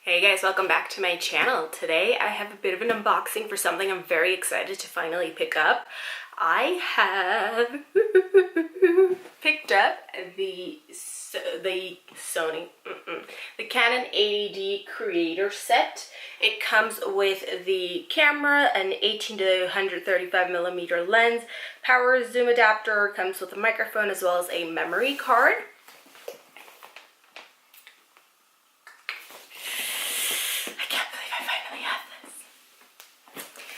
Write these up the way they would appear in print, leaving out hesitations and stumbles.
Hey guys, welcome back to my channel. Today I have a bit of an unboxing for something I'm very excited to finally pick up. I have picked up the Canon 80D creator set. It comes with the camera, an 18 to 135 millimeter lens, power zoom adapter, comes with a microphone as well as a memory card.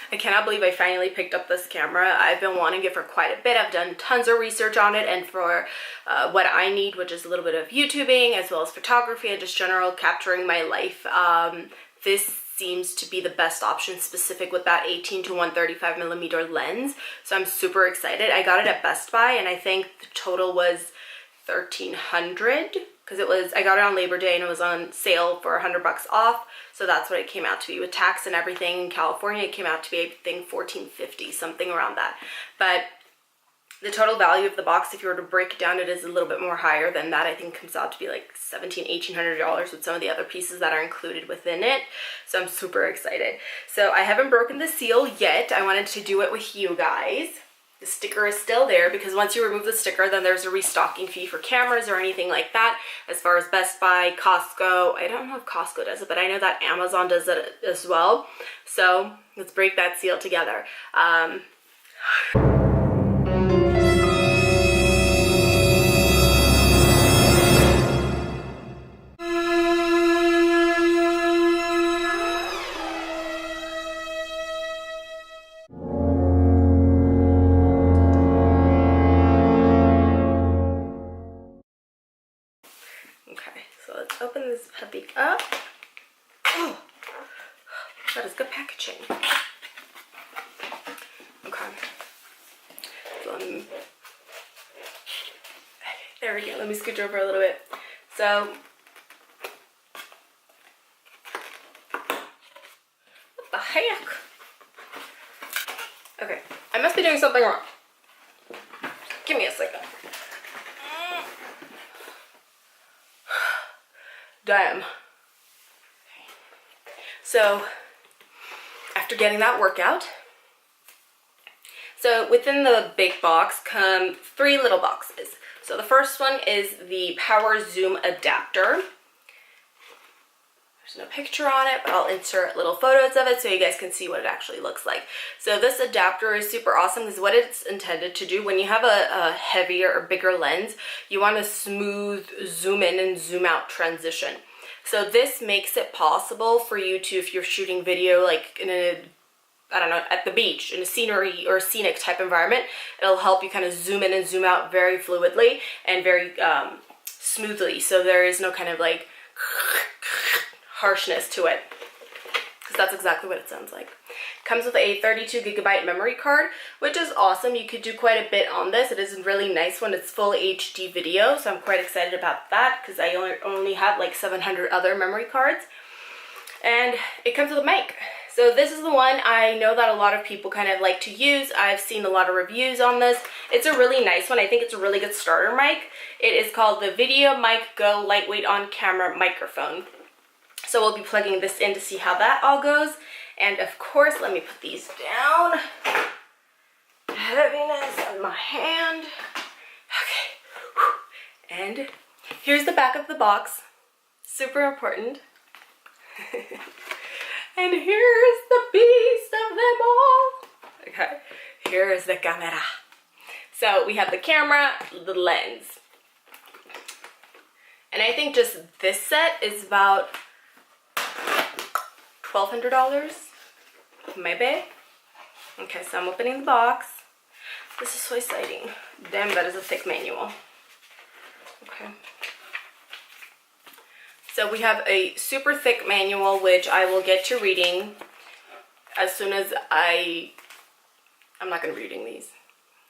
I cannot believe I finally picked up this camera. I've been wanting it for quite a bit. I've done tons of research on it, and for what I need, which is a little bit of YouTubing as well as photography and just general capturing my life, this seems to be the best option, specific with that 18 to 135 millimeter lens. So I'm super excited. I got it at Best Buy, and I think the total was $1,300 because I got it on Labor Day and it was on sale for $100 off. So that's what it came out to be with tax and everything. In California, it came out to be, I think, $1,450, something around that. But the total value of the box, if you were to break it down, it is a little bit more higher than that. I think it comes out to be like $1,700–1,800 with some of the other pieces that are included within it. So I'm super excited. So I haven't broken the seal yet. I wanted to do it with you guys. The sticker is still there because once you remove the sticker, then there's a restocking fee for cameras or anything like that. As far as Best Buy, Costco, I don't know if Costco does it, but I know that Amazon does it as well. So let's break that seal together. Open this puppy up. Oh, that is good packaging. Okay. So there we go. Let me scooch over a little bit. So, what the heck? Okay, I must be doing something wrong. Give me a second. Damn. So after getting that workout, so within the big box come 3 little boxes. So the first one is the power zoom adapter. There's no picture on it, but I'll insert little photos of it so you guys can see what it actually looks like. So this adapter is super awesome because what it's intended to do, when you have a heavier or bigger lens, you want a smooth zoom in and zoom out transition. So this makes it possible for you to, if you're shooting video like in a, I don't know, at the beach, in a scenery or scenic type environment, it'll help you kind of zoom in and zoom out very fluidly and very smoothly. So there is no kind of like harshness to it, because that's exactly what it sounds like. Comes with a 32GB memory card, which is awesome. You could do quite a bit on this. It is really nice when it's full HD video, so I'm quite excited about that because I only have like 700 other memory cards. And it comes with a mic. So this is the one I know that a lot of people kind of like to use. I've seen a lot of reviews on this. It's a really nice one. I think it's a really good starter mic. It is called the Videomic Go lightweight on-camera microphone. So we'll be plugging this in to see how that all goes. And of course, let me put these down. Heaviness on my hand. Okay. And here's the back of the box. Super important. And here's the beast of them all. Okay. Here's the camera. So we have the camera, the lens. And I think just this set is about $1,200, maybe. Okay, so I'm opening the box. This is so exciting. Damn, that is a thick manual. Okay. So we have a super thick manual, which I will get to reading as soon as I'm not going to be reading these.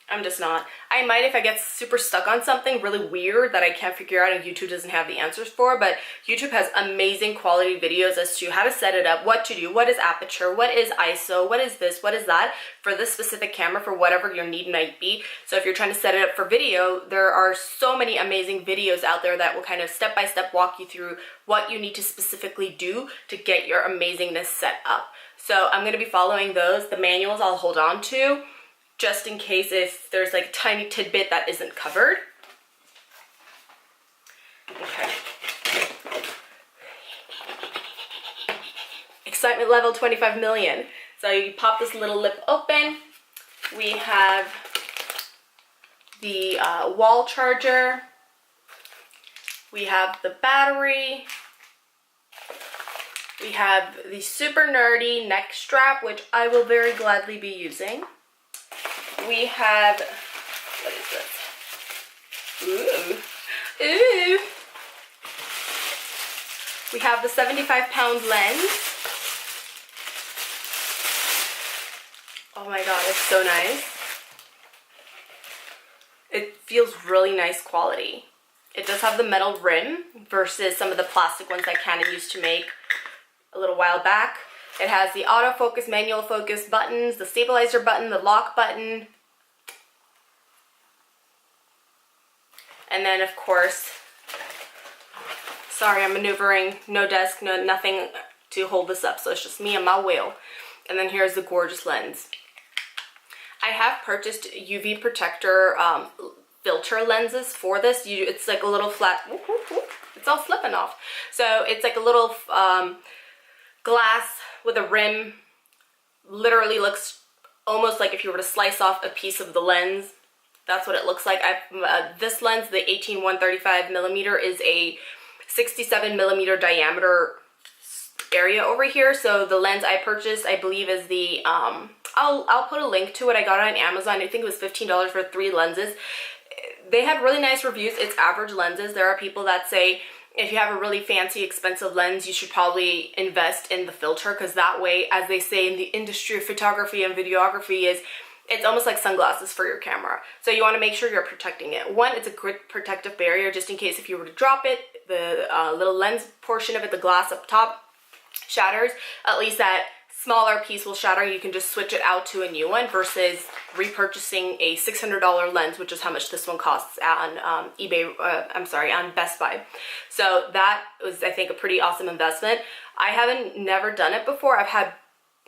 I'm just not. I might if I get super stuck on something really weird that I can't figure out and YouTube doesn't have the answers for, but YouTube has amazing quality videos as to how to set it up, what to do, what is aperture, what is ISO, what is this, what is that for this specific camera for whatever your need might be. So if you're trying to set it up for video, there are so many amazing videos out there that will kind of step by step walk you through what you need to specifically do to get your amazingness set up. So I'm going to be following those. The manuals I'll hold on to, just in case if there's like a tiny tidbit that isn't covered. Okay. Excitement level 25 million. So you pop this little lip open. We have the wall charger. We have the battery. We have the super nerdy neck strap, which I will very gladly be using. We have, what is this? Ooh. Ooh. We have the 75-pound lens. Oh my god, it's so nice. It feels really nice quality. It does have the metal rim versus some of the plastic ones that Canon used to make a little while back. It has the autofocus, manual focus buttons, the stabilizer button, the lock button. And then of course, sorry, I'm maneuvering, no desk, no nothing to hold this up, so it's just me and my wheel. And then here's the gorgeous lens. I have purchased UV protector filter lenses for this. It's like a little flat, it's all slipping off. So it's like a little glass with a rim. Literally looks almost like if you were to slice off a piece of the lens. That's what it looks like. This lens, the 18-135 millimeter, is a 67 millimeter diameter area over here. So the lens I purchased, I believe, is the I'll put a link to it. I got it on Amazon. I think it was $15 for 3 lenses. They had really nice reviews. It's average lenses. There are people that say if you have a really fancy, expensive lens, you should probably invest in the filter, because that way, as they say in the industry of photography and videography, is it's almost like sunglasses for your camera. So you want to make sure you're protecting it. One, it's a good protective barrier just in case if you were to drop it, the little lens portion of it, the glass up top, shatters. At least that smaller piece will shatter. You can just switch it out to a new one versus repurchasing a $600 lens, which is how much this one costs on on Best Buy. So that was, I think, a pretty awesome investment. I haven't never done it before. I've had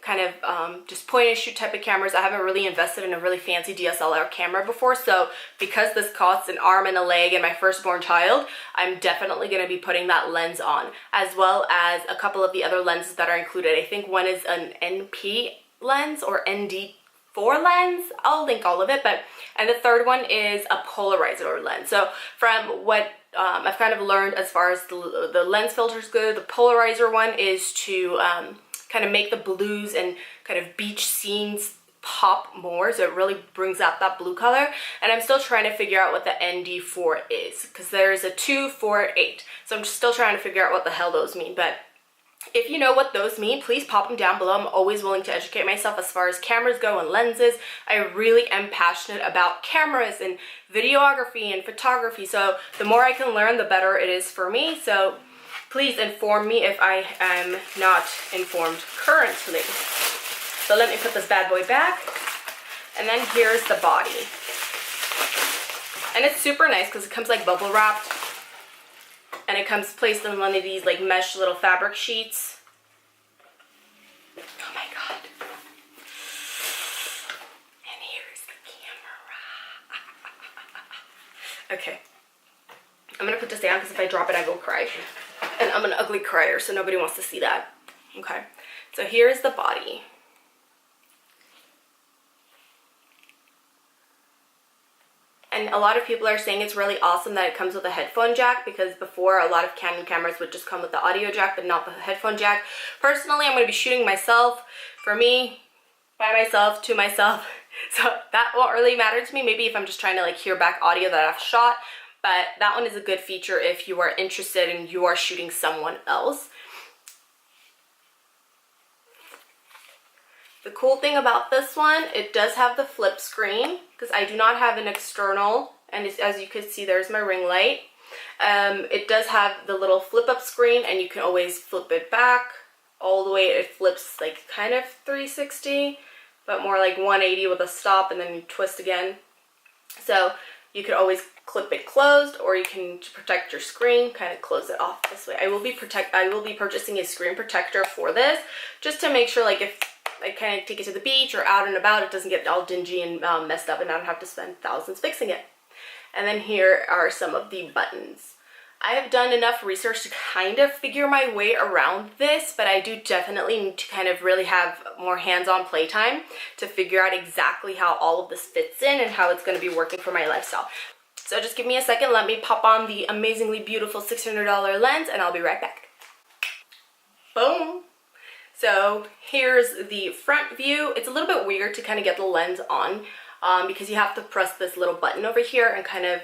kind of just point and shoot type of cameras. I haven't really invested in a really fancy DSLR camera before, so because this costs an arm and a leg and my firstborn child, I'm definitely going to be putting that lens on, as well as a couple of the other lenses that are included. I think one is an NP lens or ND4 lens. I'll link all of it, and the third one is a polarizer lens. So from what I've kind of learned as far as the lens filters go, the polarizer one is to kind of make the blues and kind of beach scenes pop more, so it really brings out that blue color. And I'm still trying to figure out what the ND4 is, because there's a 2, 4, 8. So I'm still trying to figure out what the hell those mean. But if you know what those mean, please pop them down below. I'm always willing to educate myself as far as cameras go and lenses. I really am passionate about cameras and videography and photography. So the more I can learn, the better it is for me. So please inform me if I am not informed currently. So let me put this bad boy back. And then here's the body. And it's super nice because it comes like bubble wrapped. And it comes placed in one of these like mesh little fabric sheets. Oh my god. And here's the camera. Okay. I'm gonna put this down because if I drop it, I will cry. And I'm an ugly crier, so nobody wants to see that. Okay, so here's the body. And a lot of people are saying it's really awesome that it comes with a headphone jack, because before a lot of Canon cameras would just come with the audio jack but not the headphone jack. Personally, I'm going to be shooting myself, for me, by myself, to myself. So that won't really matter to me. Maybe if I'm just trying to like hear back audio that I've shot. But that one is a good feature if you are interested and you are shooting someone else. The cool thing about this one, it does have the flip screen because I do not have an external, and as you can see, there's my ring light. It does have the little flip up screen, and you can always flip it back all the way. It flips like kind of 360, but more like 180 with a stop and then you twist again. So you could always clip it closed, or you can, to protect your screen, kind of close it off this way. I will be purchasing a screen protector for this, just to make sure, like, if I kind of take it to the beach or out and about, it doesn't get all dingy and messed up and I don't have to spend thousands fixing it. And then here are some of the buttons. I have done enough research to kind of figure my way around this, but I do definitely need to kind of really have more hands-on playtime to figure out exactly how all of this fits in and how it's going to be working for my lifestyle. So just give me a second, let me pop on the amazingly beautiful $600 lens and I'll be right back. Boom! So here's the front view. It's a little bit weird to kind of get the lens on because you have to press this little button over here and kind of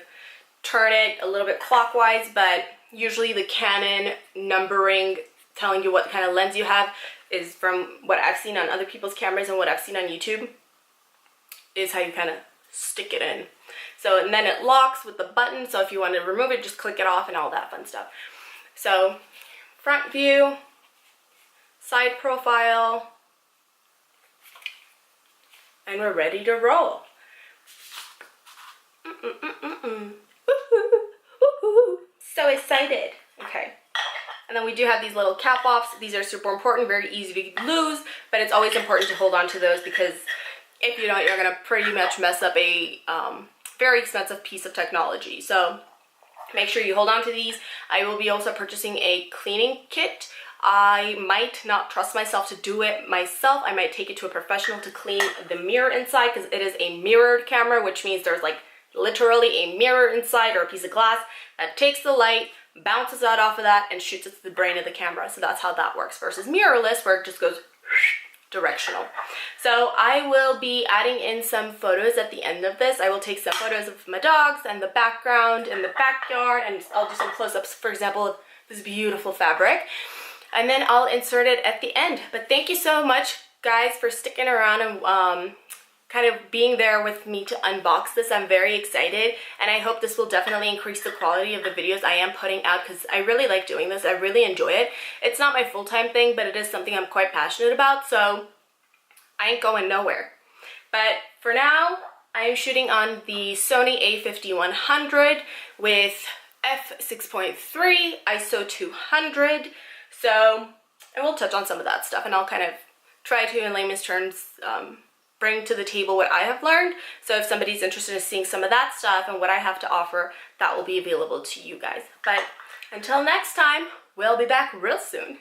turn it a little bit clockwise, but usually the Canon numbering telling you what kind of lens you have is, from what I've seen on other people's cameras and what I've seen on YouTube, is how you kind of stick it in. So, and then it locks with the button, so if you want to remove it, just click it off and all that fun stuff. So front view, side profile, and we're ready to roll. So excited. Okay. And then we do have these little cap offs. These are super important, very easy to lose, but it's always important to hold on to those because if you don't, you're gonna pretty much mess up a very expensive piece of technology. So make sure you hold on to these. I will be also purchasing a cleaning kit. I might not trust myself to do it myself. I might take it to a professional to clean the mirror inside because it is a mirrored camera, which means there's like literally a mirror inside or a piece of glass that takes the light, bounces out off of that, and shoots it to the brain of the camera. So that's how that works versus mirrorless, where it just goes directional. So I will be adding in some photos at the end of this. I will take some photos of my dogs and the background and the backyard, and I'll do some close-ups, for example, of this beautiful fabric. And then I'll insert it at the end. But thank you so much, guys, for sticking around and kind of being there with me to unbox this. I'm very excited, and I hope this will definitely increase the quality of the videos I am putting out because I really like doing this. I really enjoy it. It's not my full-time thing, but it is something I'm quite passionate about, so I ain't going nowhere. But for now, I am shooting on the Sony a5100 with f6.3 ISO 200. So, and we'll touch on some of that stuff, and I'll kind of try to, in layman's terms, bring to the table what I have learned. So if somebody's interested in seeing some of that stuff and what I have to offer, that will be available to you guys. But until next time, we'll be back real soon.